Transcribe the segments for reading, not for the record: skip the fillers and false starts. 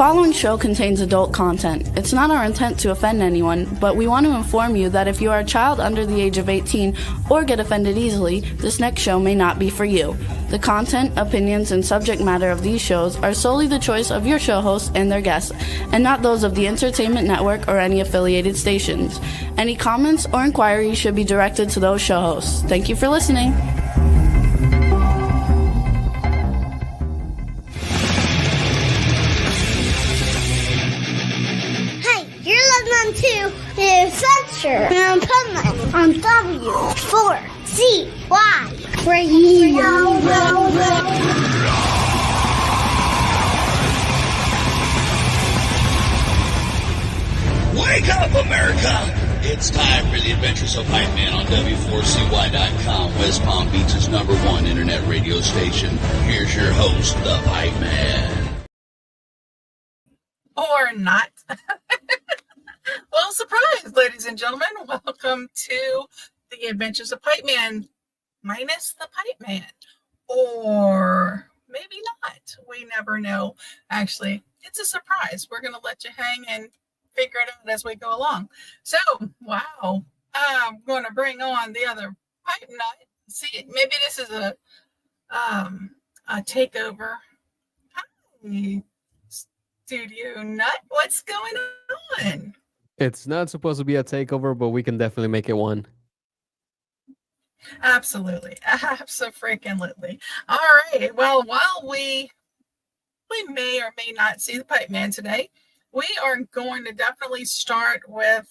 following show contains adult content. It's not our intent to offend anyone, but we want to inform you that if you are a child under the age of 18 or get offended easily, this next show may not be for you. The content, opinions, and subject matter of these shows are solely the choice of your show hosts and their guests, and not those of the Entertainment Network or any affiliated stations. Any comments or inquiries should be directed to those show hosts. Thank you for listening. To the Censure and Pipeman on W4CY Radio. Wake up, America! It's time for the Adventures of Pipeman on W4CY.com, West Palm Beach's #1 internet radio station. Here's your host, the Pipeman. Or not. Well, surprise, ladies and gentlemen. Welcome to the Adventures of Pipeman, minus the Pipeman. Or maybe not. We never know. Actually, it's a surprise. We're going to let you hang and figure it out as we go along. So, wow. I'm going to bring on the other pipe nut. See, maybe this is a takeover. Hi, Studio Nut. What's going on? It's not supposed to be a takeover, but we can definitely make it one. Absolutely. Abso-freaking-lutely. All right. Well, while we may or may not see the Pipeman today, we are going to definitely start with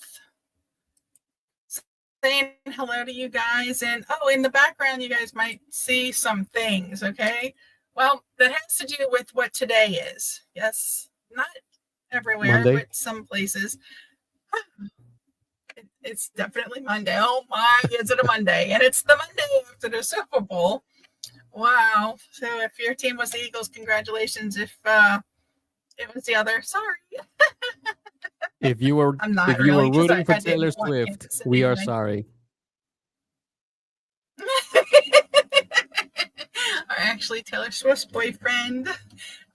saying hello to you guys. And, in the background, you guys might see some things, okay? Well, that has to do with what today is. Yes, not everywhere, Monday. But some places. It's definitely Monday. Oh my, is it a Monday? And it's the Monday after the Super Bowl. Wow. So if your team was the Eagles, congratulations. If it was the other, sorry. If you were rooting for Taylor Swift, we are sorry. Or actually Taylor Swift's boyfriend,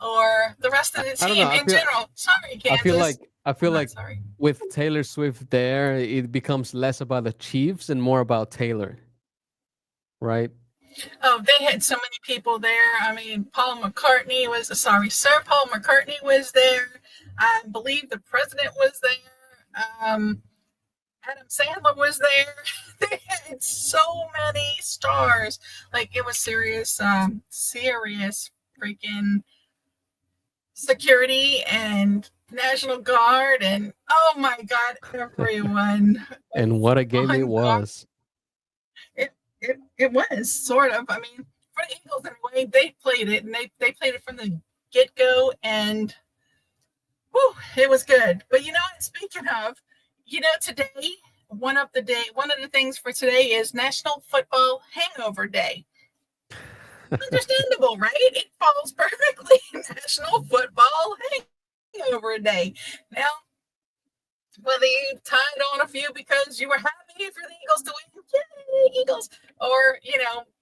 or the rest of the team in general. Sorry, Kansas. I feel like with Taylor Swift there, it becomes less about the Chiefs and more about Taylor, right? Oh, they had so many people there. I mean, Paul McCartney Sir Paul McCartney was there. I believe the president was there. Adam Sandler was there. They had so many stars. Like, it was serious freaking security and National Guard, and oh my God, everyone. And what a game it was. It was sort of. I mean, for the Eagles anyway, they played it, and they played it from the get-go, and it was good. But you know what? Speaking of, today, one of the things for today is National Football Hangover Day. Understandable, right? It falls perfectly. National Football Hangover Day. Now, whether you tied on a few because you were happy for the Eagles to win, yay, Eagles, or,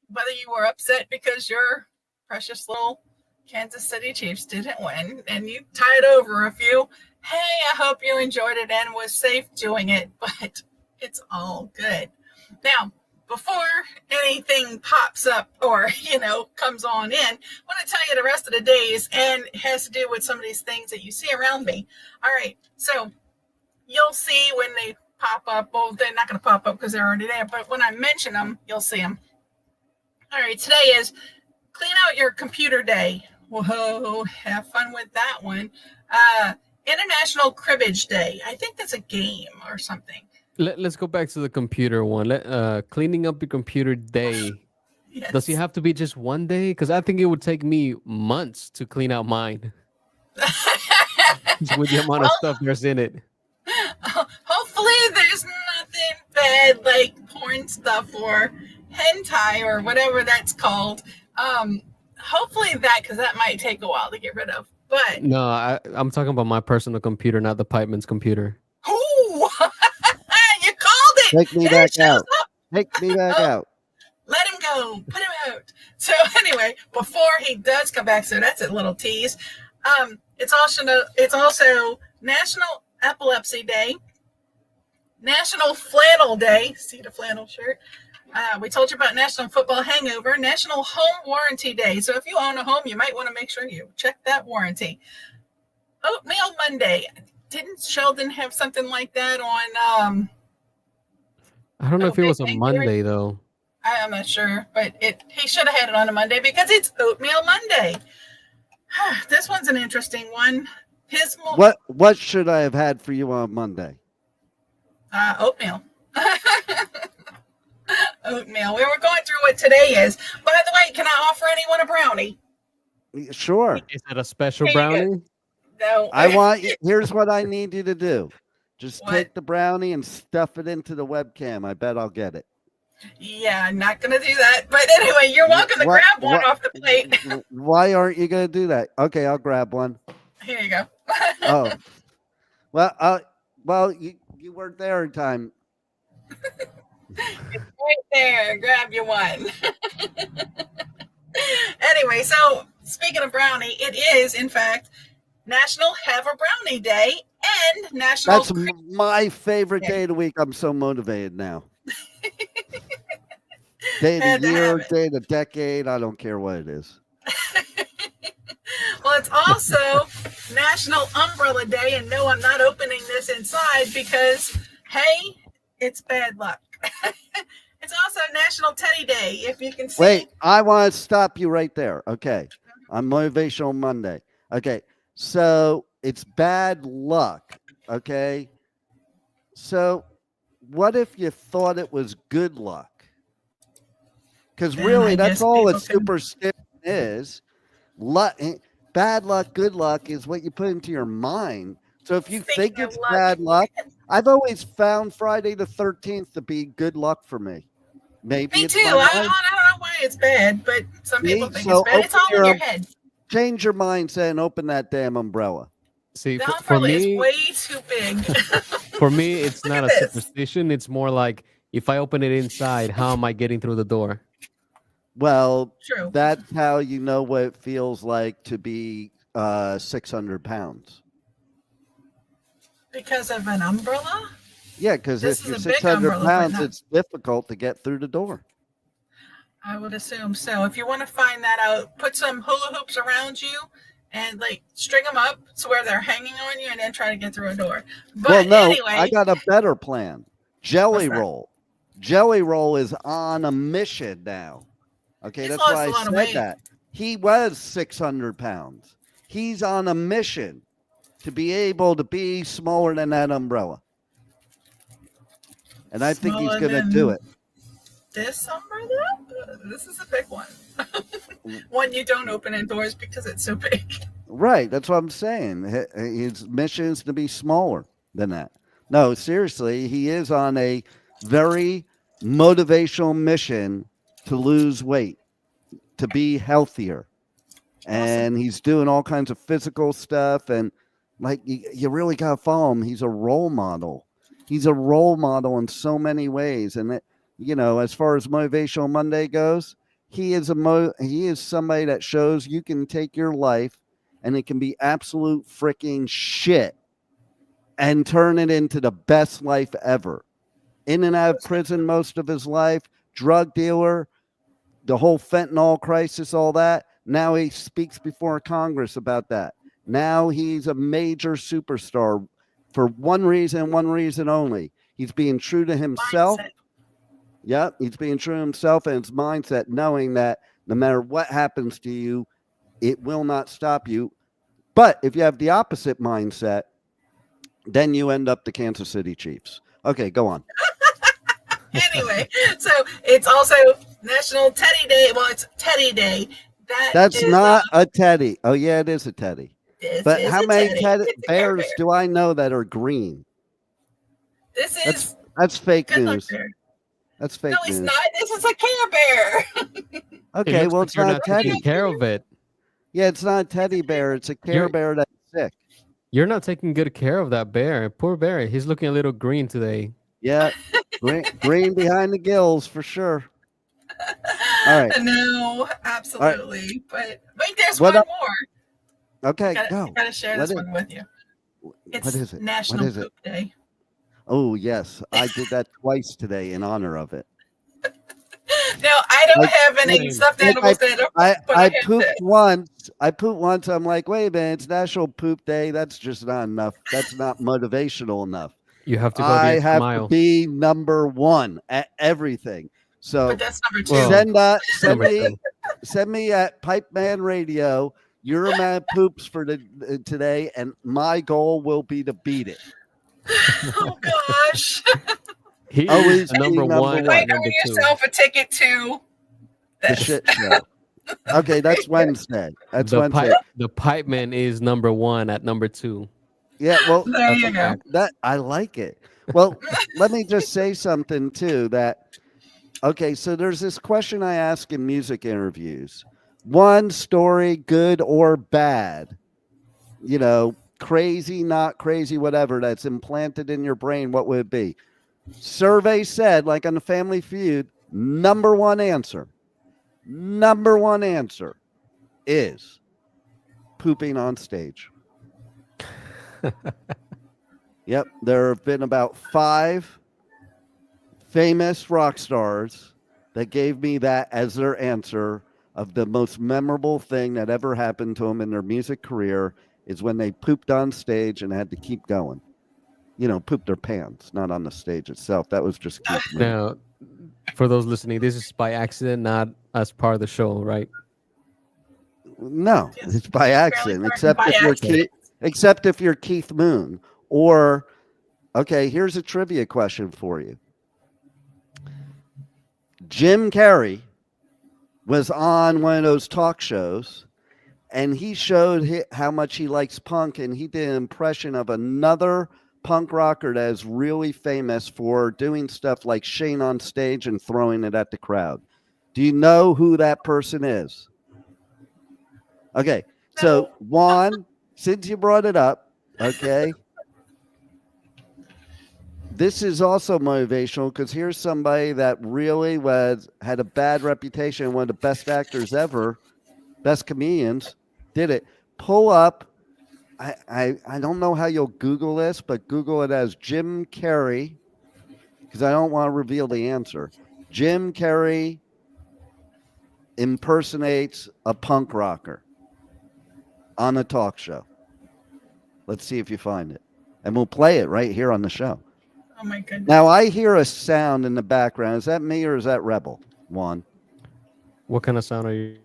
whether you were upset because your precious little Kansas City Chiefs didn't win and you tied over a few, hey, I hope you enjoyed it and was safe doing it, but it's all good. Now, before anything pops up or, comes on in, I want to tell you the rest of the days, and it has to do with some of these things that you see around me. All right, so you'll see when they pop up. Well, they're not going to pop up because they're already there, but when I mention them, you'll see them. All right, today is Clean Out Your Computer Day. Whoa, have fun with that one. International Cribbage Day. I think that's a game or something. Let's go back to the computer one. Cleaning up your computer day. Yes. Does it have to be just one day? Because I think it would take me months to clean out mine. With the amount of stuff there's in it. Hopefully there's nothing bad like porn stuff or hentai or whatever that's called. Hopefully because that might take a while to get rid of. But no, I'm talking about my personal computer, not the Pipeman's computer. Oh, you called it. Take me back out. Take me back out. Let him go. Put him out. So anyway, before he does come back, so that's a little tease. It's also National Epilepsy Day, National Flannel Day. See the flannel shirt? We told you about National Football Hangover, National Home Warranty Day. So if you own a home, you might want to make sure you check that warranty. Oatmeal Monday. Didn't Sheldon have something like that on? I don't know if it Big was a Bang Monday Theory? though. I'm not sure, but he should have had it on a Monday because it's Oatmeal Monday. This one's an interesting one. What should I have had for you on Monday? Oatmeal. Oatmeal. We were going through what today is. By the way, can I offer anyone a brownie? Sure. Is it a special Here you go. brownie? No. Here's what I need you to do. Just What? take the brownie and stuff it into the webcam. I bet I'll get it. Yeah, I'm not going to do that. But anyway, you're welcome to grab one off the plate. Why aren't you going to do that? Okay, I'll grab one. Here you go. Oh, well, you weren't there in time. It's right there. Grab you one. Anyway, so speaking of brownie, it is, in fact, National Have a Brownie Day and National... That's my favorite day of the week. I'm so motivated now. Day of the year, day of the decade. I don't care what it is. Well, it's also National Umbrella Day, and no, I'm not opening this inside because, hey, it's bad luck. It's also National Teddy Day, if you can see. Wait, I want to stop you right there. Okay, on Motivational Monday. Okay, so it's bad luck. Okay, so what if you thought it was good luck? Because really, that's all a superstition is. Bad luck, good luck is what you put into your mind. So if you think it's bad luck, I've always found Friday the 13th to be good luck for me. Maybe Me too. I don't know why it's bad, but some people think it's bad. It's all in your head. Change your mindset and open that damn umbrella. See, The for umbrella me, is way too big. for me, it's Look not at a this. superstition. It's more like if I open it inside, how am I getting through the door? Well, True. that's how you know what it feels like to be 600 pounds. Because of an umbrella? Yeah, because This if you're is a big 600 umbrella, but pounds, not- it's difficult to get through the door. I would assume so. If you want to find that out, put some hula hoops around you and like string them up to where they're hanging on you and then try to get through a door. But Well, no, anyway, I got a better plan. Jelly What's that? Roll. Jelly Roll is on a mission now. Okay, He's that's lost why a I lot of said weight. that. He was 600 pounds. He's on a mission to be able to be smaller than that umbrella. And I think he's Smaller going to than- do it. this umbrella? This is a big one. One you don't open indoors because it's so big. Right, that's what I'm saying. His mission is to be smaller than that. No, seriously, he is on a very motivational mission to lose weight, to be healthier. And he's doing all kinds of physical stuff. And like, you really got to follow him. He's a role model. He's a role model in so many ways. And, as far as Motivational Monday goes, he is somebody that shows you can take your life and it can be absolute freaking shit and turn it into the best life ever. In and out of prison most of his life, drug dealer, the whole fentanyl crisis, all that. Now he speaks before Congress about that. Now he's a major superstar for one reason only. He's being true to himself. Mindset. Yep, he's being true to himself and his mindset, knowing that no matter what happens to you, it will not stop you. But if you have the opposite mindset, then you end up the Kansas City Chiefs. Okay, go on. Anyway, so it's also National Teddy Day. Well, it's Teddy Day. That's not a teddy. Oh, yeah, it is a teddy. This But is how a many teddy. It's a Care bears Bear. do I know that are green? This is That's fake Good Luck news. Bear. That's fake No, it's news. not. This is a Care Bear. Okay, looks well, like it's you're not a not teddy. taking care of it. Yeah, it's not a teddy bear. It's a Care You're- Bear that's sick. You're not taking good care of that bear. Poor bear. He's looking a little green today. Yeah, green behind the gills for sure. All right. No, absolutely. But wait, there's What one up? more. Okay, I go. gotta share What this is, one with you. what It's is it? What National is it? Poop Day. Oh, yes. I did that twice today in honor of it. Now, I don't Like, have any Same. stuffed like animals that are, but I I have pooped this. once. I pooped once. I'm like, wait a minute, it's National Poop Day. That's just not enough. That's not motivational enough. You have to go the I extra have to mile. be number one at everything. But So that's number two. Well, send number me two. send me at Pipeman Radio your amount of poops for today, and my goal will be to beat it. Oh gosh. He Always is the number be number one one. at Might number earn two. yourself a ticket to The this. shit show. Okay, that's Wednesday. That's Wednesday. The Pipeman is number one at number two. Yeah, well, There That's you a go. fact. that I like it. Well, let me just say something too that okay, so there's this question I ask in music interviews. One story, good or bad, crazy, not crazy, whatever, that's implanted in your brain, what would it be? Survey said, like on the Family Feud, number one answer is pooping on stage. Yep, there have been about 5 famous rock stars that gave me that as their answer of the most memorable thing that ever happened to them in their music career is when they pooped on stage and had to keep going. Pooped their pants, not on the stage itself. That was just Keith Moon. Now, for those listening, this is by accident, not as part of the show, right? No, Yes. it's by accident, Fairly except by if you're accident. except if you're Keith Moon. Or, okay, here's a trivia question for you. Jim Carrey was on one of those talk shows, and he showed how much he likes punk, and he did an impression of another punk rocker that is really famous for doing stuff like Shane on stage and throwing it at the crowd. Do you know who that person is? Okay, so Juan, since you brought it up, okay, this is also motivational because here's somebody that really had a bad reputation, one of the best actors ever, best comedians, did it. Pull up. I don't know how you'll Google this, but Google it as Jim Carrey because I don't want to reveal the answer. Jim Carrey impersonates a punk rocker on a talk show. Let's see if you find it. And we'll play it right here on the show. Oh my goodness. Now, I hear a sound in the background. Is that me or is that Rebel? Juan? What kind of sound are you?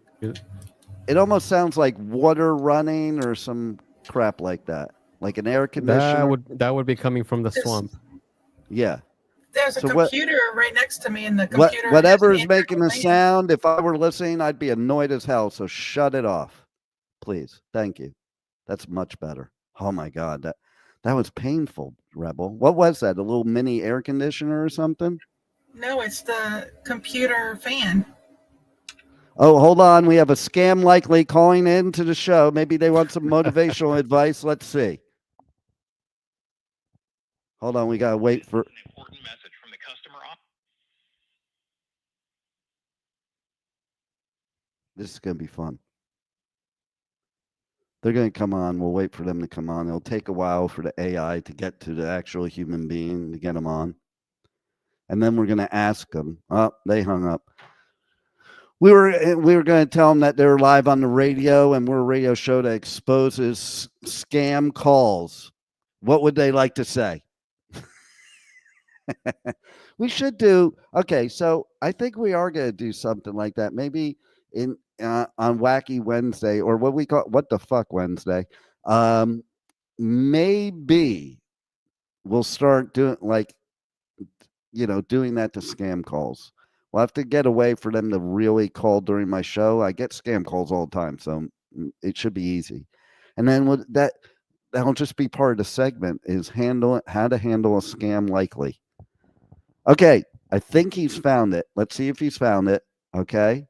It almost sounds like water running or some crap like that. Like an air conditioner. That would be coming from the swamp. Yeah. There's a So computer right next to me, and the computer. Whatever has is making the Android sound, if I were listening, I'd be annoyed as hell. So shut it off, please. Thank you. That's much better. Oh my God, that was painful, Rebel. What was that? A little mini air conditioner or something? No, it's the computer fan. Oh, hold on. We have a scam likely calling in to the show. Maybe they want some motivational advice. Let's see. Hold on. We got to wait for. An important message from the customer. This is going to be fun. They're going to come on. We'll wait for them to come on. It'll take a while for the AI to get to the actual human being to get them on. And then we're going to ask them. Oh, they hung up. We were going to tell them that they're live on the radio, and we're a radio show that exposes scam calls. What would they like to say? We should do. Okay, so I think we are going to do something like that. Maybe in on Wacky Wednesday, or what we call What the Fuck Wednesday. Maybe we'll start doing doing that to scam calls. We'll have to get away for them to really call during my show. I get scam calls all the time, so it should be easy. And then that'll just be part of the segment is how to handle a scam likely. Okay, I think he's found it. Let's see if he's found it. Okay.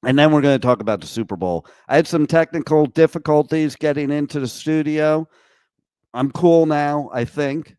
And then we're going to talk about the Super Bowl. I had some technical difficulties getting into the studio. I'm cool now, I think.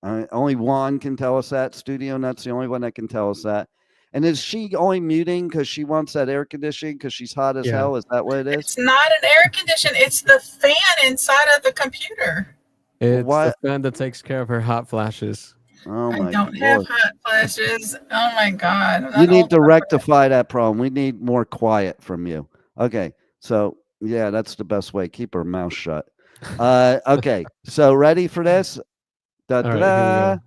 Only Juan can tell us that. Studio Nut's the only one that can tell us that. And is she only muting because she wants that air conditioning because she's hot as hell? Is that what it is? It's not an air condition. It's the fan inside of the computer. It's What? the fan that takes care of her hot flashes. Oh my I don't God. have hot flashes. Oh my God. I'm You not need old to enough. rectify that problem. We need more quiet from you. Okay. So, yeah, that's the best way. Keep her mouth shut. Okay. So, ready for this? Da, All da, right, here we da. go.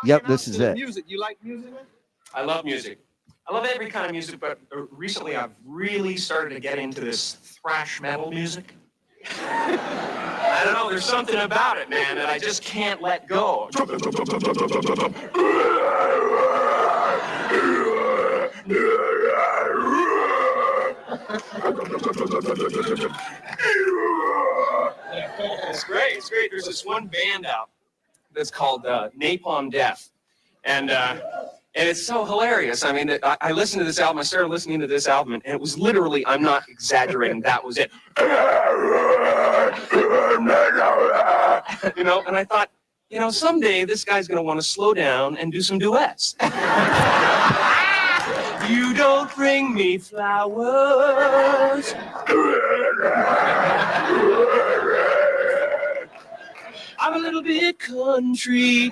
Yep, this is it. Music. You like music? I love music. I love every kind of music, but recently I've really started to get into this thrash metal music. I don't know, there's something about it, man, that I just can't let go. It's great, it's great. There's this one band out that's called Napalm Death. And it's so hilarious. I mean, I listened to this album. I started listening to this album, and it was literally, I'm not exaggerating, that was it. You know, and I thought, you know, someday this guy's going to want to slow down and do some duets. You don't bring me flowers. I'm a little bit country.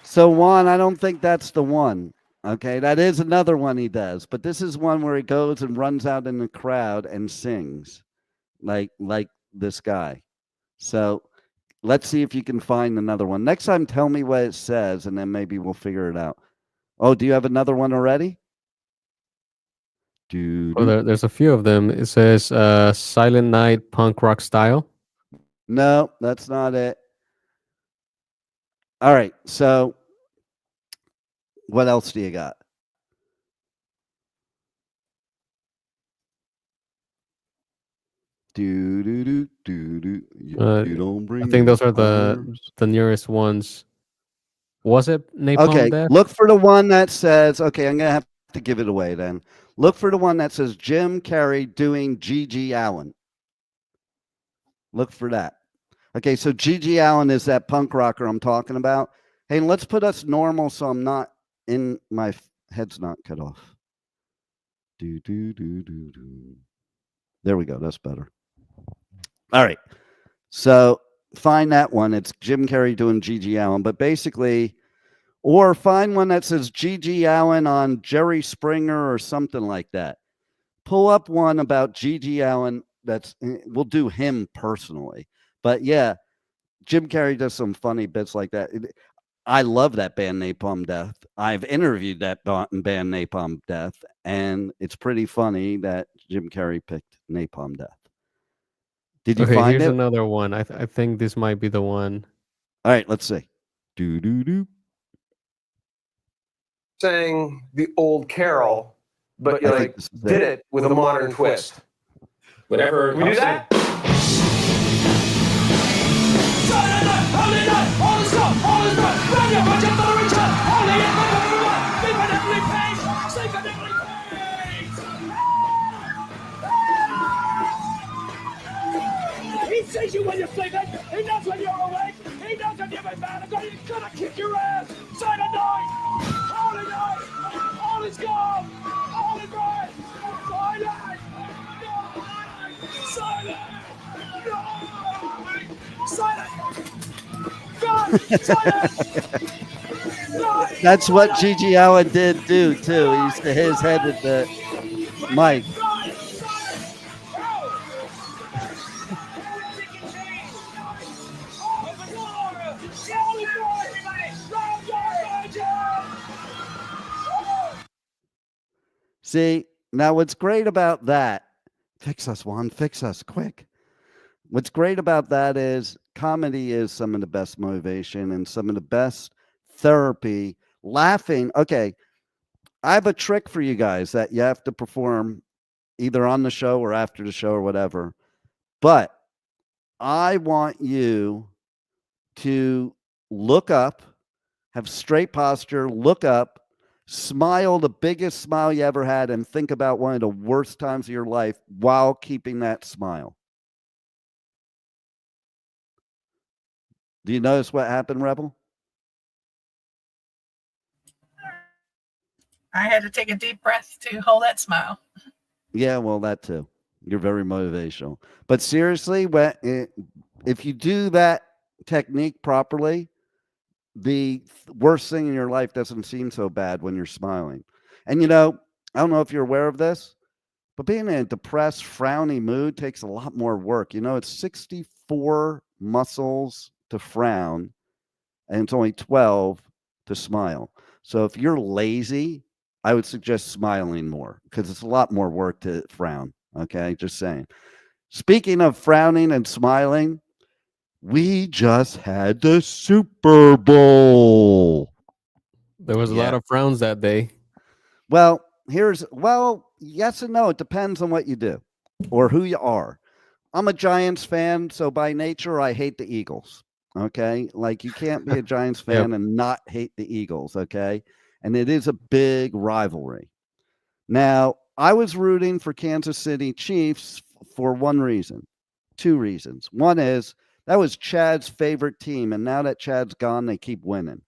So, Juan, I don't think that's the one. Okay, that is another one he does, but this is one where he goes and runs out in the crowd and sings, like this guy. So, let's see if you can find another one. Next time, tell me what it says, and then maybe we'll figure it out. Oh, do you have another one already? Oh, there's a few of them. It says Silent Night punk rock style. No, that's not it. All right, so what else do you got? You don't bring I think those are flowers. the nearest ones. Was it Napalm Okay, Death? look for the one that says, okay, I'm going to have to give it away then. Look for the one that says Jim Carrey doing G.G. Allen. Look for that. Okay, so G.G. Allen is that punk rocker I'm talking about. Hey, let's put us normal so I'm not in my head's not cut off. There we go. That's better. All right. So find that one. It's Jim Carrey doing G.G. Allen, but basically, or find one that says G.G. Allen on Jerry Springer or something like that. Pull up one about G.G. Allen. We'll do him personally. But yeah, Jim Carrey does some funny bits like that. I love that band Napalm Death. I've interviewed that band Napalm Death, and it's pretty funny that Jim Carrey picked Napalm Death. Did you find here's it? another one. I think this might be the one. All right, let's see. Sang the old carol, but you I like think this is did it with a modern twist. Whatever. We do that? He sees you when you're sleeping. He knows when you're awake. He knows when you've been mad. He's gonna kick your ass. Silent night. Holy night. All is gone. All is bright. Silent. No. Silent. God. That's what G.G. Allen did too. He used to hit his head with the mic. See, now what's great about that, fix us, Juan, fix us, quick. What's great about that is comedy is some of the best motivation and some of the best therapy. Laughing. Okay, I have a trick for you guys that you have to perform either on the show or after the show or whatever. But I want you to look up, have straight posture, look up, Smile the biggest smile you ever had and think about one of the worst times of your life while keeping that smile. Do you notice what happened, Rebel? I had to take a deep breath to hold that smile. Yeah, well, that too. You're very motivational. But seriously, if you do that technique properly, the worst thing in your life doesn't seem so bad when you're smiling. And I don't know if you're aware of this, but being in a depressed, frowny mood takes a lot more work. It's 64 muscles to frown, and it's only 12 to smile. So if you're lazy, I would suggest smiling more because it's a lot more work to frown. Okay, just saying. Speaking of frowning and smiling, we just had the Super Bowl. There was a lot of frowns that day. Well, yes and no. It depends on what you do or who you are. I'm a Giants fan, so by nature, I hate the Eagles. Okay. Like you can't be a Giants fan and not hate the Eagles. Okay. And it is a big rivalry. Now, I was rooting for Kansas City Chiefs for one reason, two reasons. One is that was Chad's favorite team. And now that Chad's gone, they keep winning.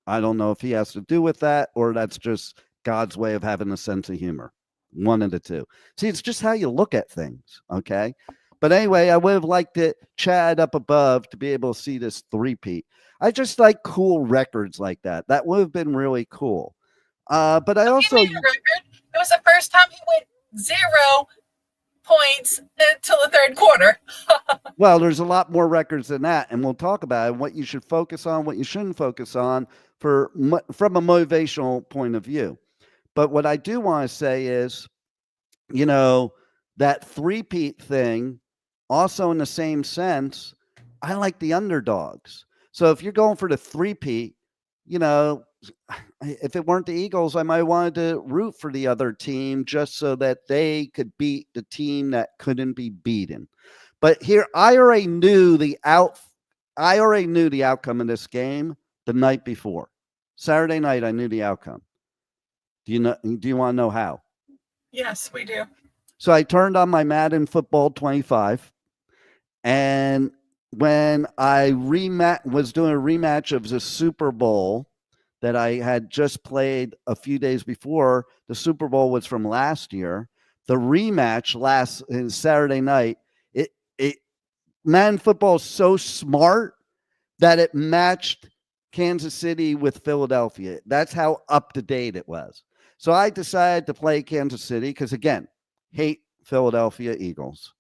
I don't know if he has to do with that or that's just God's way of having a sense of humor. One of the two. See, it's just how you look at things. Okay. But anyway, I would have liked it, Chad up above, to be able to see this three-peat. I just like cool records like that. That would have been really cool. But I also... It was the first time he went 0 points until the third quarter. Well, there's a lot more records than that, and we'll talk about it, what you should focus on, what you shouldn't focus on from a motivational point of view. But what I do want to say is, that three-peat thing, also in the same sense, I like the underdogs. So if you're going for the three-peat, if it weren't the Eagles, I might wanted to root for the other team just so that they could beat the team that couldn't be beaten. But here, I already knew the outcome of this game the night before. Saturday night, I knew the outcome. Do you want to know how? Yes, we do. So I turned on my Madden Football 25, and when I was doing a rematch of the Super Bowl that I had just played a few days before, the Super Bowl was from last year. The rematch Saturday night. Madden Football is so smart that it matched Kansas City with Philadelphia. That's how up to date it was. So I decided to play Kansas City because, again, hate Philadelphia Eagles.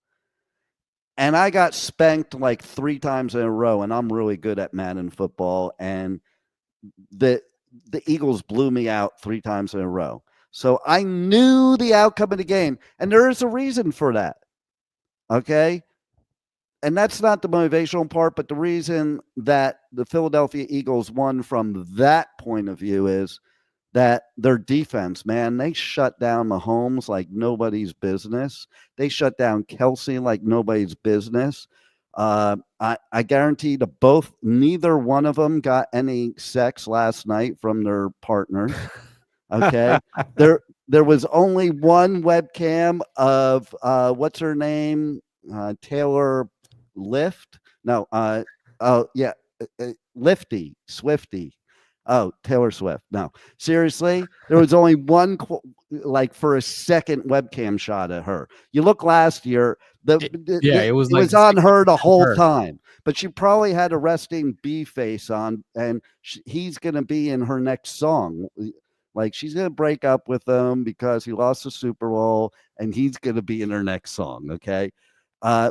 And I got spanked like 3 times in a row, and I'm really good at Madden Football. And the Eagles blew me out 3 times in a row. So I knew the outcome of the game, and there is a reason for that. Okay? And that's not the motivational part, but the reason that the Philadelphia Eagles won from that point of view is that their defense, man, they shut down Mahomes like nobody's business. They shut down Kelsey like nobody's business. I guarantee neither one of them got any sex last night from their partners. Okay. There was only one webcam of what's her name? Taylor Lift? No, Lifty, Swifty. Oh, Taylor Swift. No, seriously, there was only one, for a second webcam shot of her. You look last year, it was on her the whole time, but she probably had a resting bee face on, and he's going to be in her next song. Like she's going to break up with him because he lost the Super Bowl, and he's going to be in her next song. Okay.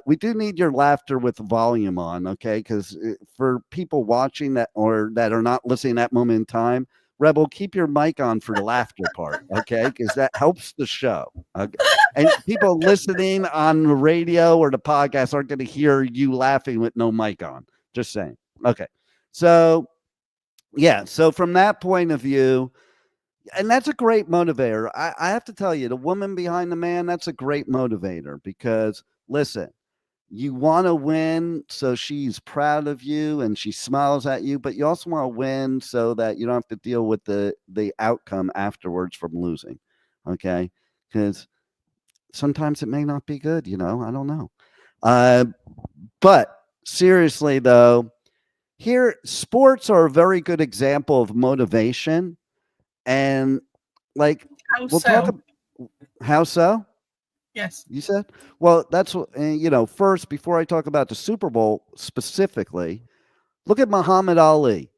We do need your laughter with volume on, okay? Because for people watching that or that are not listening at that moment in time, Rebel, keep your mic on for the laughter part, okay? Because that helps the show. Okay? And people listening on the radio or the podcast aren't going to hear you laughing with no mic on. Just saying. Okay. So, yeah. So from that point of view, and that's a great motivator. I have to tell you, the woman behind the man, that's a great motivator because, listen, you want to win so she's proud of you and she smiles at you, but you also want to win so that you don't have to deal with the outcome afterwards from losing. Okay? Because sometimes it may not be good, I don't know. But seriously though, here sports are a very good example of motivation. And like How we'll so? talk about how so? Yes. You said? Well, that's what, first, before I talk about the Super Bowl specifically, look at Muhammad Ali.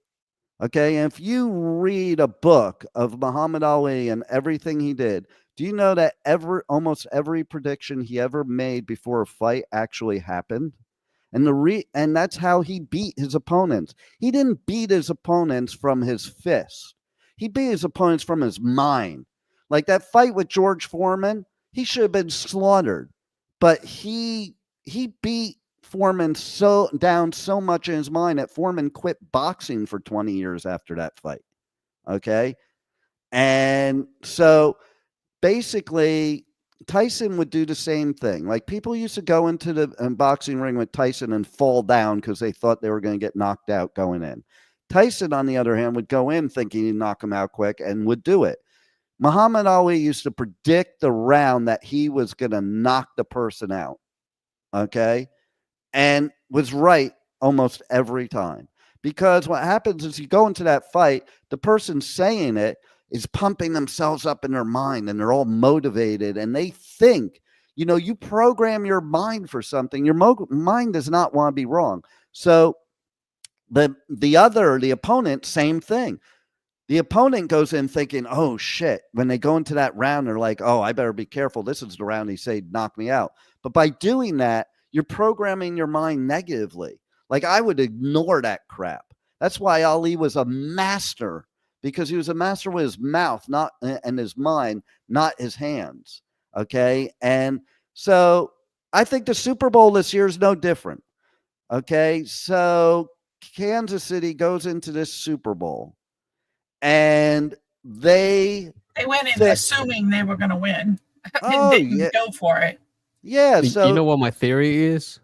Okay. And if you read a book of Muhammad Ali and everything he did, do you know that almost every prediction he ever made before a fight actually happened? And that's how he beat his opponents. He didn't beat his opponents from his fist. He beat his opponents from his mind. Like that fight with George Foreman, he should have been slaughtered. But he beat Foreman down so much in his mind that Foreman quit boxing for 20 years after that fight. Okay? And so basically Tyson would do the same thing. Like people used to go into the boxing ring with Tyson and fall down because they thought they were going to get knocked out going in. Tyson, on the other hand, would go in thinking he'd knock him out quick and would do it. Muhammad Ali used to predict the round that he was going to knock the person out. Okay. And was right almost every time. Because what happens is you go into that fight, the person saying it is pumping themselves up in their mind and they're all motivated and they think, you program your mind for something. Your mind does not want to be wrong. So the opponent, same thing. The opponent goes in thinking, oh shit, when they go into that round, they're like, oh, I better be careful. This is the round he said, knock me out. But by doing that, you're programming your mind negatively. Like I would ignore that crap. That's why Ali was a master, because he was a master with his mouth, and his mind, not his hands. Okay. And so I think the Super Bowl this year is no different. Okay. So Kansas City goes into this Super Bowl and they went in assuming they were going to win and didn't go for it. Yeah. So you know what my theory is?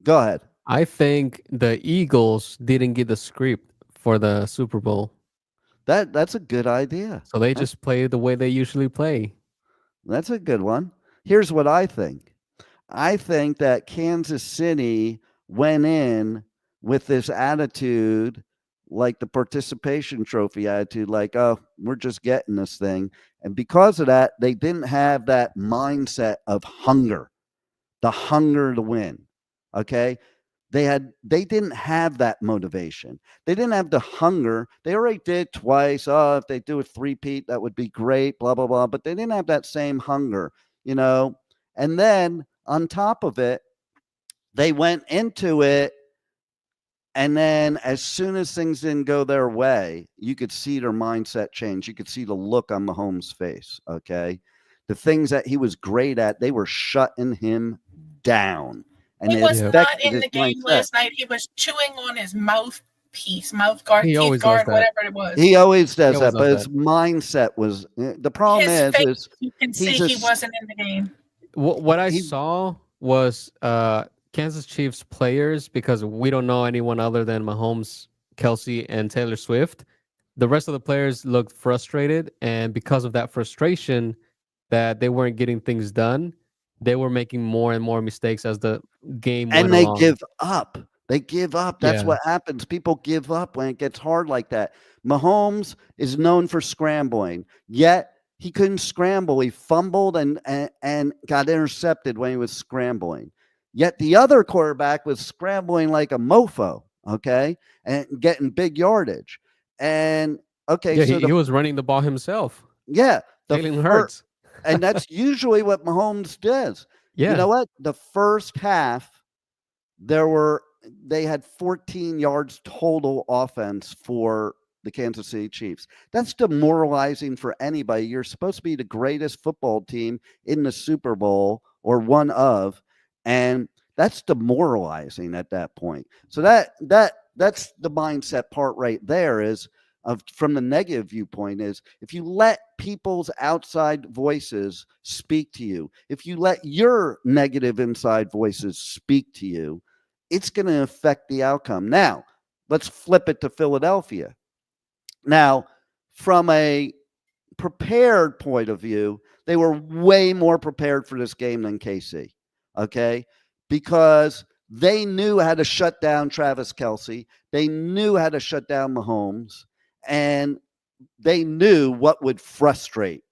Go ahead. I think the Eagles didn't get the script for the Super Bowl. That's a good idea. So they just play the way they usually play. That's a good one. Here's what I think. I think that Kansas City went in with this attitude, like the participation trophy attitude, like, oh, we're just getting this thing. And because of that, they didn't have that mindset of hunger, the hunger to win. Okay. They didn't have that motivation. They didn't have the hunger. They already did twice. Oh, if they do a three-peat, that would be great, blah, blah, blah. But they didn't have that same hunger, And then on top of it, they went into it. And then as soon as things didn't go their way, you could see their mindset change. You could see the look on Mahomes' face. Okay. The things that he was great at, they were shutting him down. And he was not in the game last night. He was chewing on his mouthpiece, mouth guard, teeth guard, whatever it was. He always does that, but his mindset was the problem. Is you can see he wasn't in the game. What I saw was Kansas Chiefs players, because we don't know anyone other than Mahomes, Kelsey, and Taylor Swift. The rest of the players looked frustrated, and because of that frustration that they weren't getting things done, they were making more and more mistakes as the game went along. And they give up. They give up. That's what happens. People give up when it gets hard like that. Mahomes is known for scrambling, yet he couldn't scramble. He fumbled and got intercepted when he was scrambling. Yet the other quarterback was scrambling like a mofo, okay, and getting big yardage. And okay, so he was running the ball himself. Yeah, Jalen Hurts. And that's usually what Mahomes does. Yeah. You know what? The first half, they had 14 yards total offense for the Kansas City Chiefs. That's demoralizing for anybody. You're supposed to be the greatest football team in the Super Bowl, or one of, and that's demoralizing at that point. So that's the mindset part right there is, from the negative viewpoint is if you let people's outside voices speak to you, if you let your negative inside voices speak to you, it's going to affect the outcome. Now, let's flip it to Philadelphia. Now, from a prepared point of view, they were way more prepared for this game than KC, okay? Because they knew how to shut down Travis Kelce. They knew how to shut down Mahomes. And they knew what would frustrate,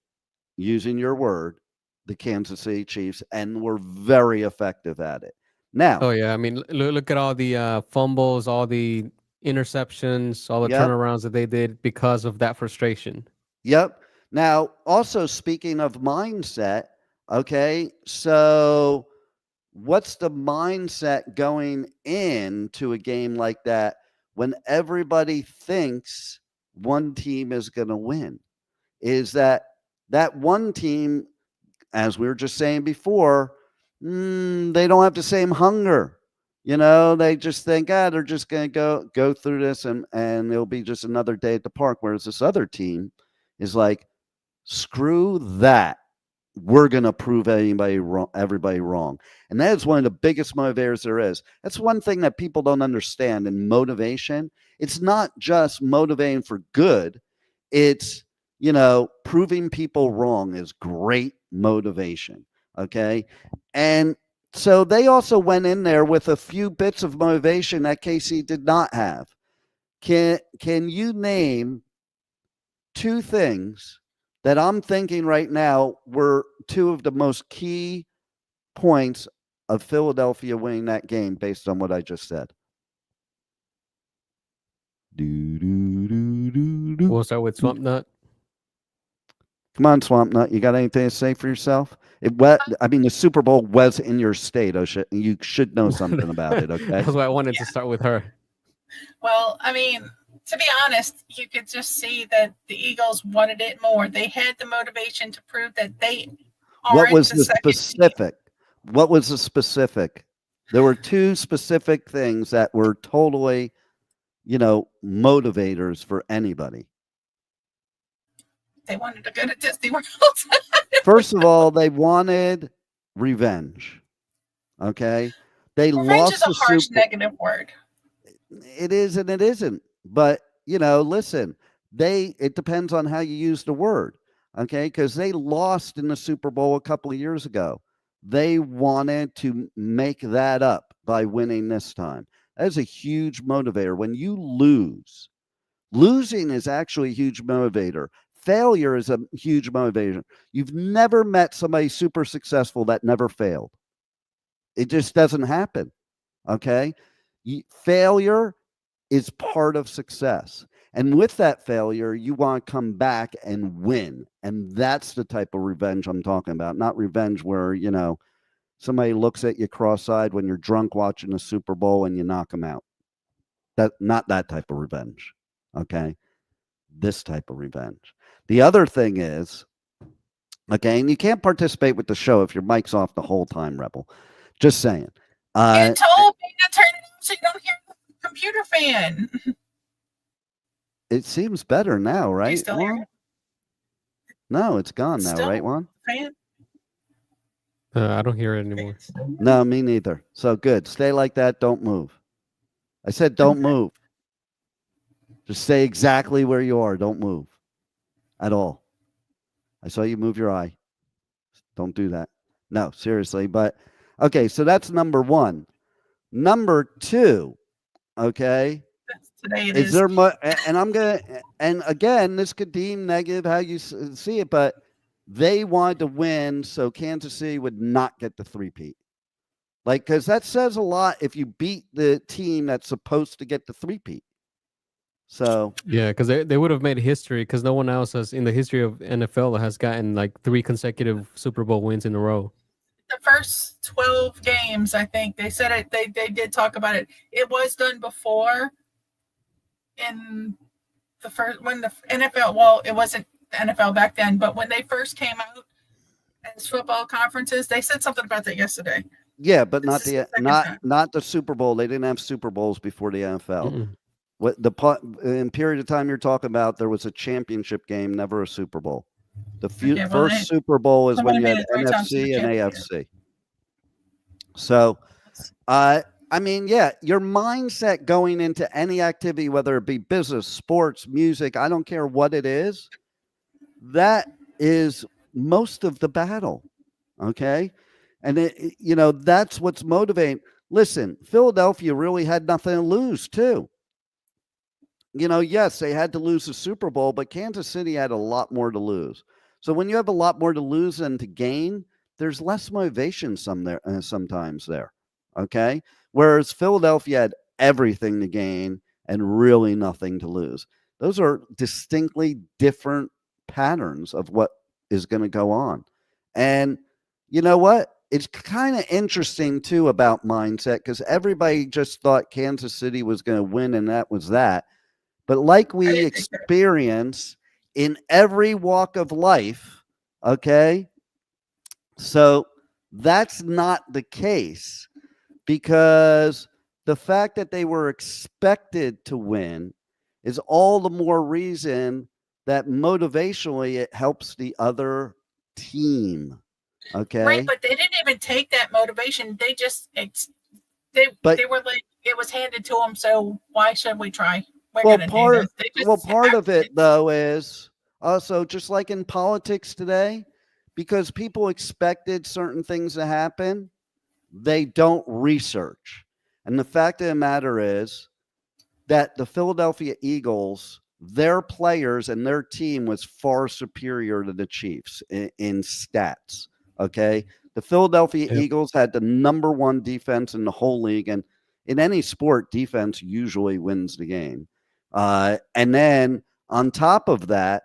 using your word, the Kansas City Chiefs, and were very effective at it. Now, Oh yeah, I mean, look at all the fumbles, all the interceptions, all the Yep. turnarounds that they did because of that frustration. Yep. Now, also speaking of mindset, okay, so what's the mindset going into a game like that when everybody thinks one team is going to win? Is that one team, as we were just saying before, they don't have the same hunger. They just think, they're just going to go through this and it'll be just another day at the park. Whereas this other team is like, screw that. We're going to prove everybody wrong. And that is one of the biggest motivators there is. That's one thing that people don't understand in motivation. It's not just motivating for good. It's, proving people wrong is great motivation. Okay. And so they also went in there with a few bits of motivation that KC did not have. Can you name two things that I'm thinking right now were two of the most key points of Philadelphia winning that game based on what I just said? We'll start with Swamp Nut. Come on, Swamp Nut. You got anything to say for yourself? The Super Bowl was in your state. You should know something about it, okay? That's why I wanted to start with her. Well, I mean, to be honest, you could just see that the Eagles wanted it more. They had the motivation to prove that they aren't What was the the second specific? team. What was the specific? There were two specific things that were totally, motivators for anybody. They wanted to go to Disney World. First of all, they wanted revenge. Okay? They Revenge lost is a the harsh, Super. negative word. It is and it isn't. But, listen, it depends on how you use the word. Okay? Because they lost in the Super Bowl a couple of years ago. They wanted to make that up by winning this time. That is a huge motivator. When you lose, losing is actually a huge motivator. Failure is a huge motivator. You've never met somebody super successful that never failed. It just doesn't happen. Okay? Failure is part of success. And with that failure, you want to come back and win. And that's the type of revenge I'm talking about. Not revenge where, somebody looks at you cross-eyed when you're drunk watching the Super Bowl and you knock them out. Not that type of revenge. Okay? This type of revenge. The other thing is, okay, and you can't participate with the show if your mic's off the whole time, Rebel. Just saying. You told me to turn it on so you don't hear the computer fan. It seems better now, right? You still hear it? No, it's gone now, Still right, Juan? Fan? I don't hear it anymore. No, me neither. So good. Stay like that. Don't move. I said don't move. Just stay exactly where you are. Don't move at all. I saw you move your eye. Don't do that. No, seriously. But, okay, so that's number one. Number two, okay, Today it is is. there and again, this could deem negative how you see it, but they wanted to win so Kansas City would not get the three-peat. Because that says a lot if you beat the team that's supposed to get the three-peat. So yeah, because they would have made history because no one else has in the history of NFL has gotten like 3 consecutive Super Bowl wins in a row. The first 12 games, I think they said it. They did talk about it. It was done before in the first when the NFL. Well, it wasn't the NFL back then, but when they first came out as football conferences, they said something about that yesterday. yeah, but This not is the second time. not the Super Bowl. They didn't have Super Bowls before the NFL. Mm-mm. What the in period of time you're talking about, there was a championship game, never a Super Bowl. The first Super Bowl is when you had NFC and AFC. So, I mean, yeah, your mindset going into any activity, whether it be business, sports, music, I don't care what it is, that is most of the battle. Okay. And that's what's motivating. Listen, Philadelphia really had nothing to lose too. Yes, they had to lose the Super Bowl, but Kansas City had a lot more to lose. So when you have a lot more to lose than to gain, there's less motivation sometimes there. Okay. Whereas Philadelphia had everything to gain and really nothing to lose. Those are distinctly different patterns of what is going to go on. And you know what? It's kind of interesting too about mindset, because everybody just thought Kansas City was going to win and that was that. But like we experience in every walk of life, okay? So that's not the case, because the fact that they were expected to win is all the more reason that motivationally it helps the other team. Okay. Right, but they didn't even take that motivation. They just they were like, it was handed to them. So why should we try? Part of it though is also just like in politics today, because people expected certain things to happen, they don't research. And the fact of the matter is that the Philadelphia Eagles, their players and their team was far superior to the Chiefs in stats. Okay. The Philadelphia Eagles had the #1 defense in the whole league. And in any sport, defense usually wins the game. And then on top of that,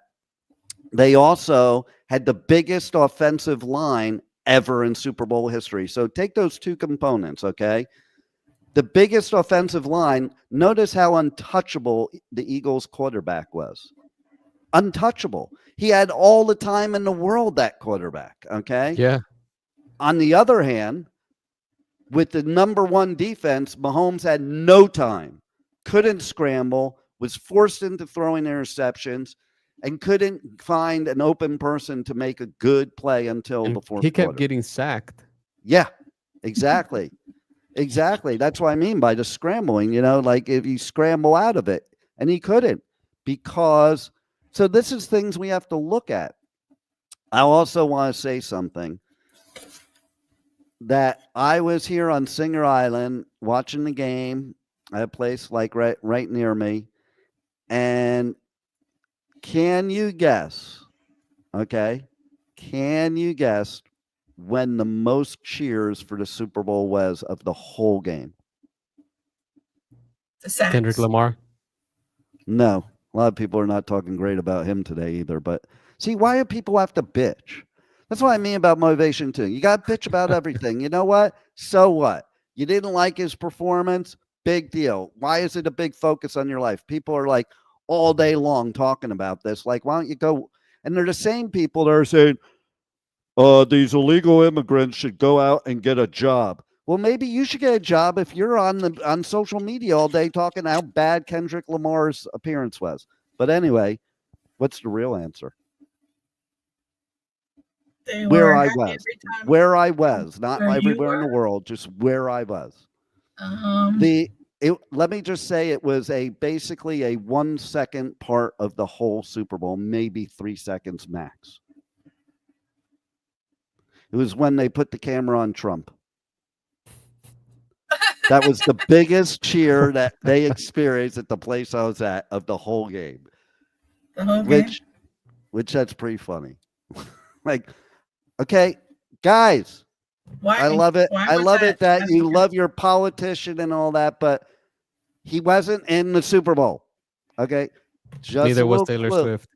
they also had the biggest offensive line ever in Super Bowl history. So take those two components. Okay. The biggest offensive line, notice how untouchable the Eagles quarterback was. Untouchable. He had all the time in the world, that quarterback. Okay. Yeah. On the other hand, with the #1 defense, Mahomes had no time, couldn't scramble, was forced into throwing interceptions, and couldn't find an open person to make a good play until the fourth quarter. He kept getting sacked. Yeah, exactly. Exactly. That's what I mean by the scrambling, like if you scramble out of it, and he couldn't, because so this is things we have to look at. I also want to say something, that I was here on Singer Island watching the game at a place like right near me. And can you guess? Okay. Can you guess when the most cheers for the Super Bowl was of the whole game? Kendrick Lamar. No. A lot of people are not talking great about him today either. But see, why do people have to bitch? That's what I mean about motivation too. You got to bitch about everything. You know what? So what? You didn't like his performance? Big deal. Why is it a big focus on your life? People are like all day long talking about this. Like, why don't you go? And they're the same people that are saying, these illegal immigrants should go out and get a job. Well, maybe you should get a job if you're on social media all day talking how bad Kendrick Lamar's appearance was. But anyway, what's the real answer? Where I was, not everywhere in the world, just where I was. Let me just say, it was basically a 1 second part of the whole Super Bowl, maybe 3 seconds max. It was when they put the camera on Trump. That was the biggest cheer that they experienced at the place I was at of the whole game. Which that's pretty funny. Like, okay, guys, I love it. I love it that you love your politician and all that, but he wasn't in the Super Bowl. Okay. Neither was Taylor Swift.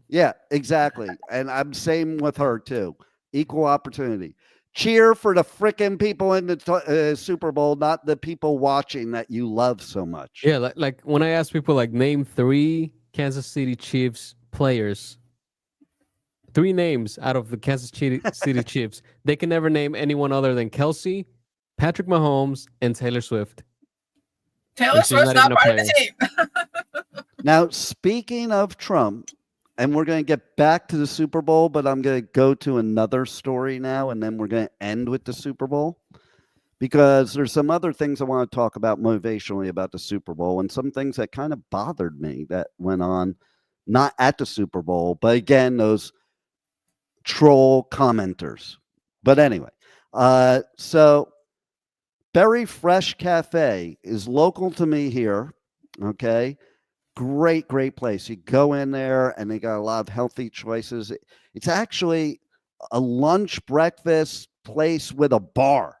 Yeah, exactly. And I'm same with her too. Equal opportunity. Cheer for the freaking people in the Super Bowl, not the people watching that you love so much. Yeah, like when I ask people, like, name 3 Kansas City Chiefs players, 3 names out of the Kansas City Chiefs, they can never name anyone other than Kelsey, Patrick Mahomes, and Taylor Swift. Taylor Swift's not part of the team. Now, speaking of Trump, and we're going to get back to the Super Bowl, but I'm going to go to another story now, and then we're going to end with the Super Bowl because there's some other things I want to talk about motivationally about the Super Bowl and some things that kind of bothered me that went on, not at the Super Bowl, but again, those troll commenters. But anyway, so Berry Fresh Cafe is local to me here. Okay. Great, great place. You go in there and they got a lot of healthy choices. It's actually a lunch breakfast place with a bar,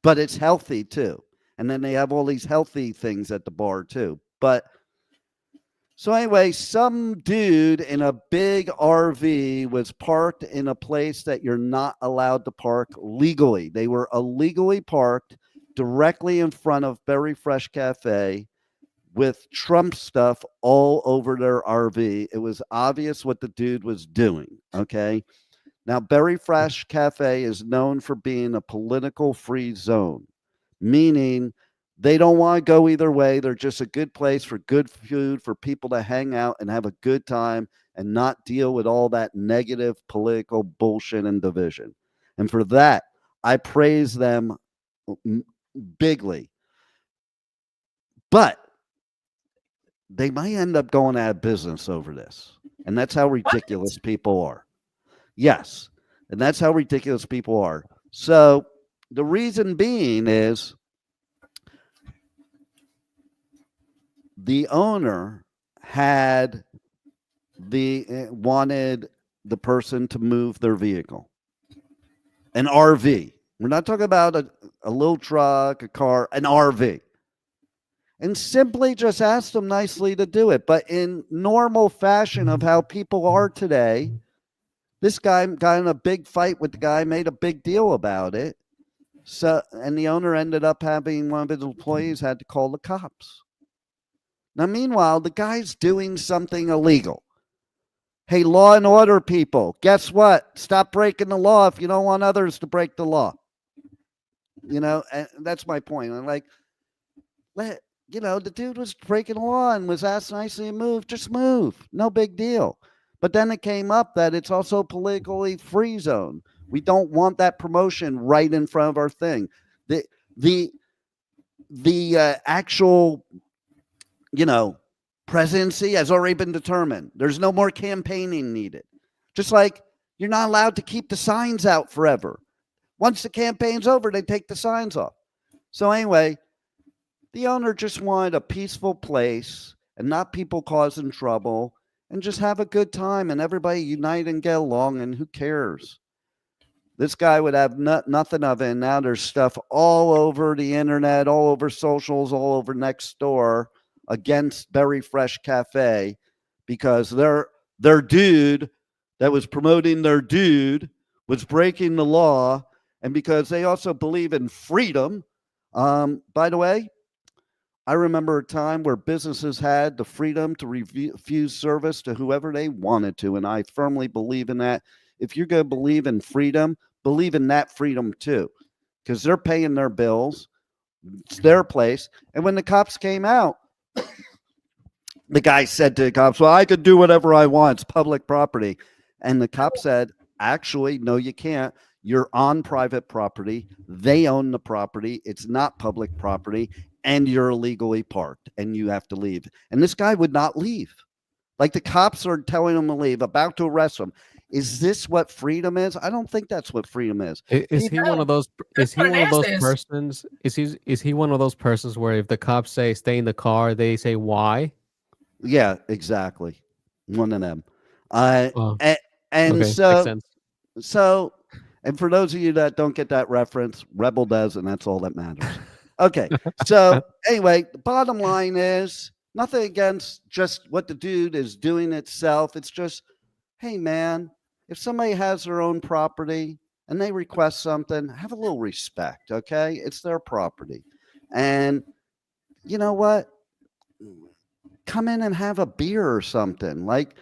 but it's healthy too. And then they have all these healthy things at the bar too. But so anyway, some dude in a big RV was parked in a place that you're not allowed to park legally. They were illegally parked directly in front of Berry Fresh Cafe with Trump stuff all over their RV. It was obvious what the dude was doing. Okay. Now, Berry Fresh Cafe is known for being a political free zone, meaning they don't want to go either way. They're just a good place for good food, for people to hang out and have a good time and not deal with all that negative political bullshit and division. And for that, I praise them bigly. But they might end up going out of business over this. And that's how ridiculous people are. Yes. And that's how ridiculous people are. So the reason being is the owner wanted the person to move their vehicle. An RV. We're not talking about a little truck, a car, an RV. And simply just asked them nicely to do it. But in normal fashion of how people are today, this guy got in a big fight with the guy, made a big deal about it. So, and the owner ended up having one of his employees had to call the cops. Now, meanwhile, the guy's doing something illegal. Hey, law and order people, guess what? Stop breaking the law if you don't want others to break the law. You know, and that's my point. I'm like, the dude was breaking the law and was asked nicely to move. Just move. No big deal. But then it came up that it's also politically free zone. We don't want that promotion right in front of our thing. The actual, presidency has already been determined. There's no more campaigning needed. Just like you're not allowed to keep the signs out forever. Once the campaign's over, they take the signs off. So anyway, the owner just wanted a peaceful place and not people causing trouble and just have a good time and everybody unite and get along, and who cares? This guy would have nothing of it, and now there's stuff all over the internet, all over socials, all over next door against Berry Fresh Cafe because their dude that was promoting their dude was breaking the law, and because they also believe in freedom. By the way, I remember a time where businesses had the freedom to refuse service to whoever they wanted to, and I firmly believe in that. If you're going to believe in freedom, believe in that freedom too, because they're paying their bills. It's their place. And when the cops came out, the guy said to the cops, well, I could do whatever I want. It's public property. And the cop said, actually, no, you can't. You're on private property. They own the property. It's not public property. And you're illegally parked and you have to leave. And this guy would not leave. Like the cops are telling him to leave, about to arrest him. Is this what freedom is? I don't think that's what freedom is. Is he one of those? Is he one of those persons? Is he one of those persons where if the cops say stay in the car, they say why? Yeah, exactly. One of them. Okay, So, and for those of you that don't get that reference, Rebel does, and that's all that matters. Okay. So anyway, the bottom line is nothing against just what the dude is doing itself. It's just, hey man, if somebody has their own property and they request something, have a little respect. Okay. It's their property. And you know what? Come in and have a beer or something. Like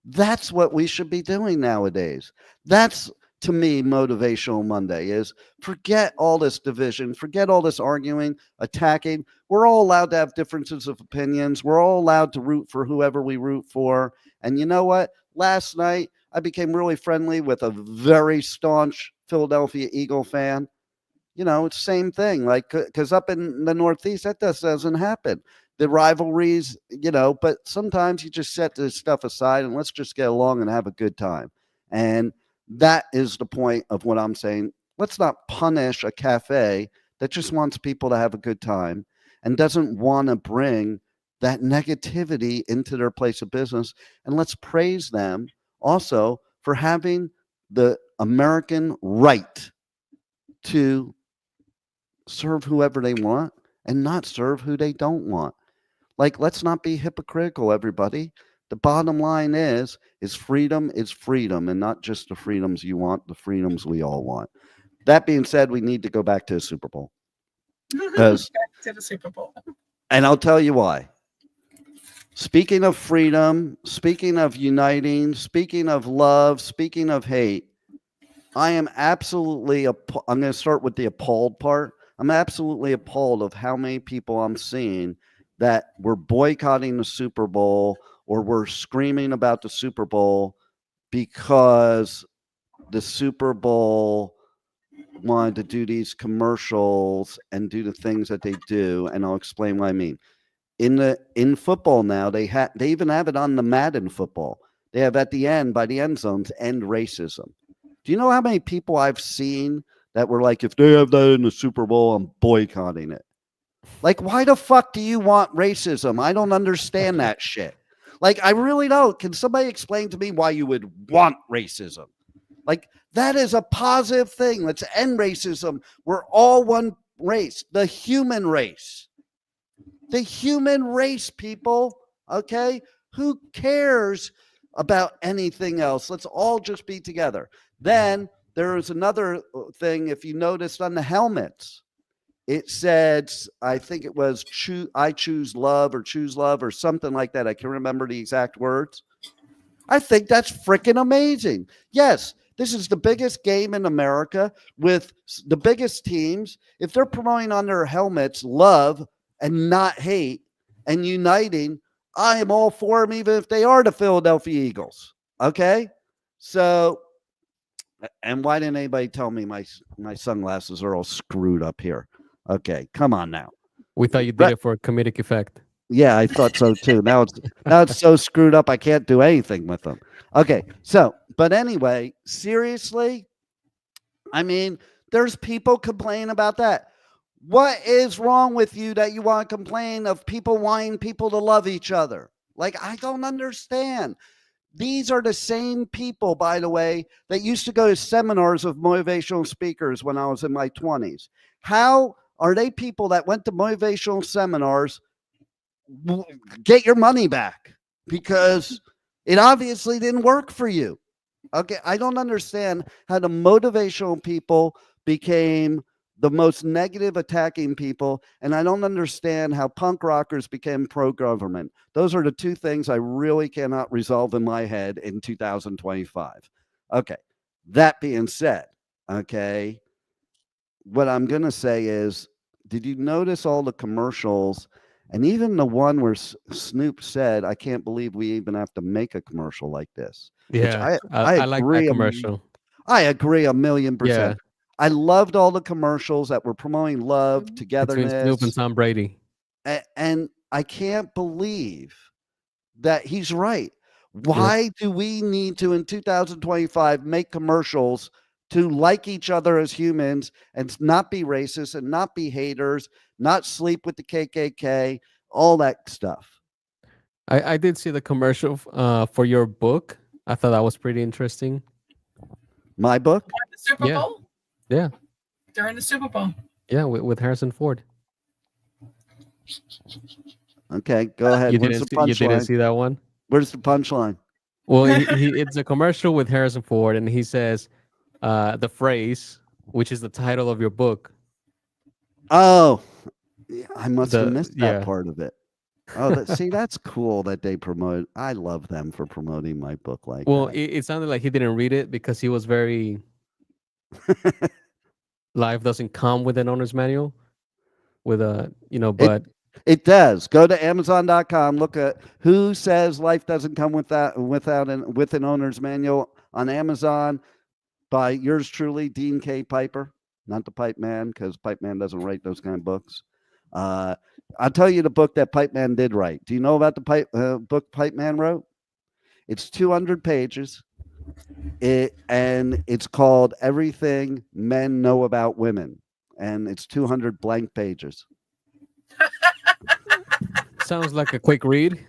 that's what we should be doing nowadays. That's to me Motivational Monday is forget all this division, forget all this arguing, attacking. We're all allowed to have differences of opinions. We're all allowed to root for whoever we root for. And you know what? Last night, I became really friendly with a very staunch Philadelphia Eagle fan. It's the same thing. Like, because up in the Northeast, that doesn't happen. The rivalries, but sometimes you just set this stuff aside and let's just get along and have a good time. And that is the point of what I'm saying. Let's not punish a cafe that just wants people to have a good time and doesn't want to bring that negativity into their place of business. And let's praise them also for having the American right to serve whoever they want and not serve who they don't want. Like, let's not be hypocritical, everybody. The bottom line is freedom and not just the freedoms you want, the freedoms we all want. That being said, we need to go back to the Super Bowl. Back to the Super Bowl. And I'll tell you why. Speaking of freedom, speaking of uniting, speaking of love, speaking of hate, I am absolutely, I'm going to start with the appalled part. I'm absolutely appalled of how many people I'm seeing that were boycotting the Super Bowl or were screaming about the Super Bowl because the Super Bowl wanted to do these commercials and do the things that they do. And I'll explain what I mean. In football now, they even have it on the Madden football. They have at the end, by the end zones, end racism. Do you know how many people I've seen that were like, if they have that in the Super Bowl, I'm boycotting it? Like, why the fuck do you want racism? I don't understand that shit. Like, I really don't. Can somebody explain to me why you would want racism? Like, that is a positive thing. Let's end racism. We're all one race, the human race. The human race, people. Okay? Who cares about anything else? Let's all just be together. Then there is another thing. If you noticed on the helmets, it said, I think it was I choose love or something like that. I can't remember the exact words. I think that's freaking amazing. Yes, this is the biggest game in America with the biggest teams. If they're promoting on their helmets love and not hate and uniting, I am all for them, even if they are the Philadelphia Eagles. Okay? So, and why didn't anybody tell me my sunglasses are all screwed up here? Okay, come on now. We thought you did it for a comedic effect. Yeah, I thought so too. Now it's so screwed up I can't do anything with them. Okay, so but anyway, seriously, I mean, there's people complaining about that. What is wrong with you that you want to complain of people wanting people to love each other? Like, I don't understand. These are the same people, by the way, that used to go to seminars of motivational speakers when I was in my 20s. How are they people that went to motivational seminars get your money back? Because it obviously didn't work for you. Okay, I don't understand how the motivational people became the most negative attacking people, and I don't understand how punk rockers became pro-government. Those are the two things I really cannot resolve in my head in 2025. Okay, that being said, okay, what I'm going to say is, did you notice all the commercials and even the one where Snoop said, I can't believe we even have to make a commercial like this? Yeah, I like that commercial. I agree 1,000,000%. Yeah. I loved all the commercials that were promoting love, togetherness. Between Snoop and Tom Brady. And I can't believe that he's right. Why do we need to, in 2025, make commercials to like each other as humans and not be racist and not be haters, not sleep with the KKK, all that stuff? I did see the commercial for your book. I thought that was pretty interesting. My book? The Super Bowl? Yeah. During the Super Bowl. Yeah, with Harrison Ford. Okay, go ahead. You didn't see that one? Where's the punchline? Well, it's a commercial with Harrison Ford, and he says the phrase, which is the title of your book. Oh, I must have missed that part of it. Oh, see, that's cool that they promote. I love them for promoting my book like that. It sounded like he didn't read it because he was very Life doesn't come with an owner's manual. With a, but It does. Go to Amazon.com. Look at who says life doesn't come with an owner's manual on Amazon by yours truly, Dean K. Piper, not the Pipeman, because Pipeman doesn't write those kind of books. I'll tell you the book that Pipeman did write. Do you know about the book Pipeman wrote? It's 200 pages. And it's called Everything Men Know About Women. And it's 200 blank pages. Sounds like a quick read.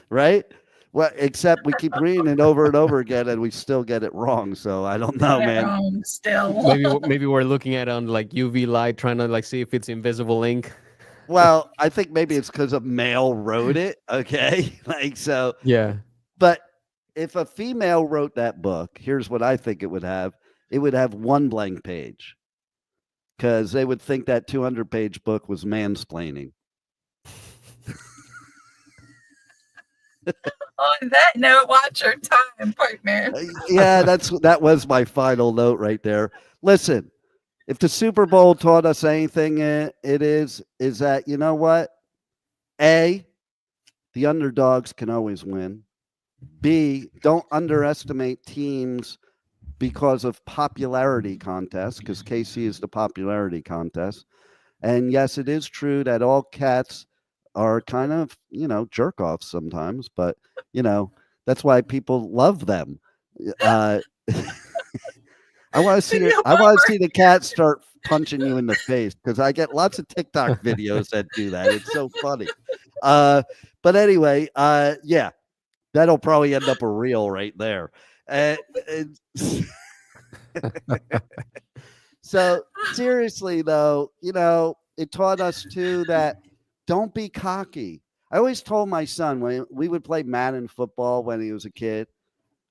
Right? Well, except we keep reading it over and over again and we still get it wrong. So I don't know, man. Still. Maybe we're looking at it on like UV light, trying to like see if it's invisible ink. Well, I think maybe it's because a male wrote it. Okay. So. Yeah. But if a female wrote that book, here's what I think it would have. It would have one blank page. Because they would think that 200-page book was mansplaining. On that note, watch your time, Pipeman. Yeah, that was my final note right there. Listen, if the Super Bowl taught us anything, it is that, you know what? A, the underdogs can always win. B, don't underestimate teams because of popularity contests, because KC is the popularity contest. And yes, it is true that all cats are kind of, jerk offs sometimes, but that's why people love them. I want to see the cat start punching you in the face, because I get lots of TikTok videos that do that. It's so funny. But anyway, yeah, that'll probably end up a reel right there. So seriously though, it taught us too that don't be cocky. I always told my son when we would play Madden football when he was a kid,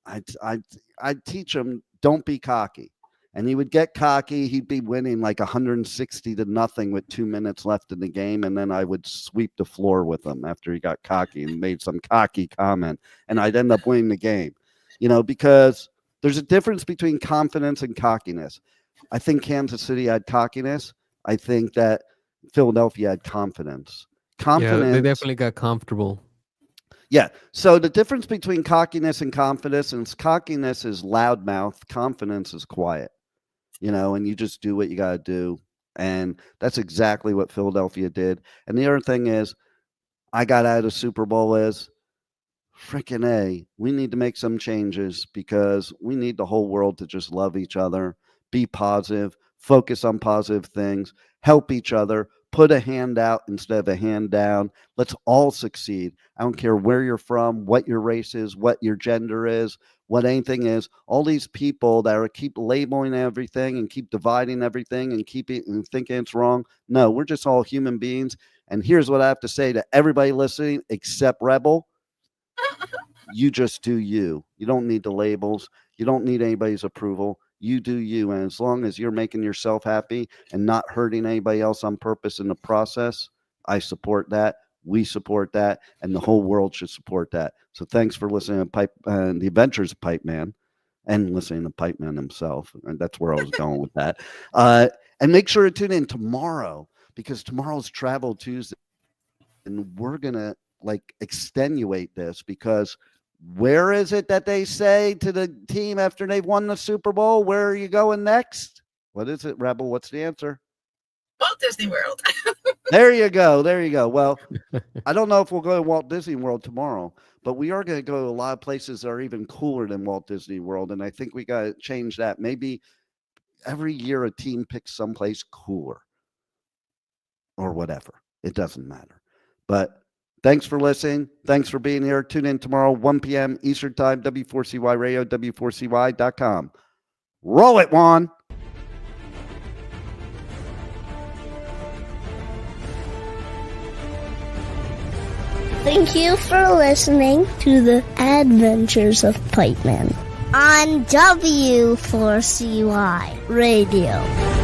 I'd teach him, don't be cocky. And he would get cocky. He'd be winning like 160-0 with 2 minutes left in the game. And then I would sweep the floor with him after he got cocky and made some cocky comment. And I'd end up winning the game, because there's a difference between confidence and cockiness. I think Kansas City had cockiness. I think that Philadelphia had confidence. Yeah, they definitely got comfortable. Yeah. So the difference between cockiness and confidence is cockiness is loudmouth. Confidence is quiet, and you just do what you got to do. And that's exactly what Philadelphia did. And the other thing is, I got out of the Super Bowl is freaking A, we need to make some changes because we need the whole world to just love each other, be positive, focus on positive things, help each other, put a hand out instead of a hand down. Let's all succeed. I don't care where you're from, what your race is, what your gender is, what anything is. All these people that keep labeling everything and keep dividing everything and and thinking it's wrong. No, we're just all human beings. And here's what I have to say to everybody listening, except Rebel. You just do you. You don't need the labels. You don't need anybody's approval. You do you. And as long as you're making yourself happy and not hurting anybody else on purpose in the process, I support that. We support that. And the whole world should support that. So thanks for listening to The Adventures of Pipeman and listening to Pipeman himself. And that's where I was going with that. And make sure to tune in tomorrow, because tomorrow's Travel Tuesday. And we're going to extenuate this, because where is it that they say to the team after they've won the Super Bowl, where are you going next? What is it, Rebel? What's the answer? Walt Disney World. There you go. There you go. Well, I don't know if we'll go to Walt Disney World tomorrow, but we are going to go to a lot of places that are even cooler than Walt Disney World. And I think we got to change that. Maybe every year a team picks someplace cooler or whatever. It doesn't matter. But thanks for listening. Thanks for being here. Tune in tomorrow, 1 p.m. Eastern Time, W4CY Radio, W4CY.com. Roll it, Juan. Thank you for listening to the Adventures of Pipeman on W4CY Radio.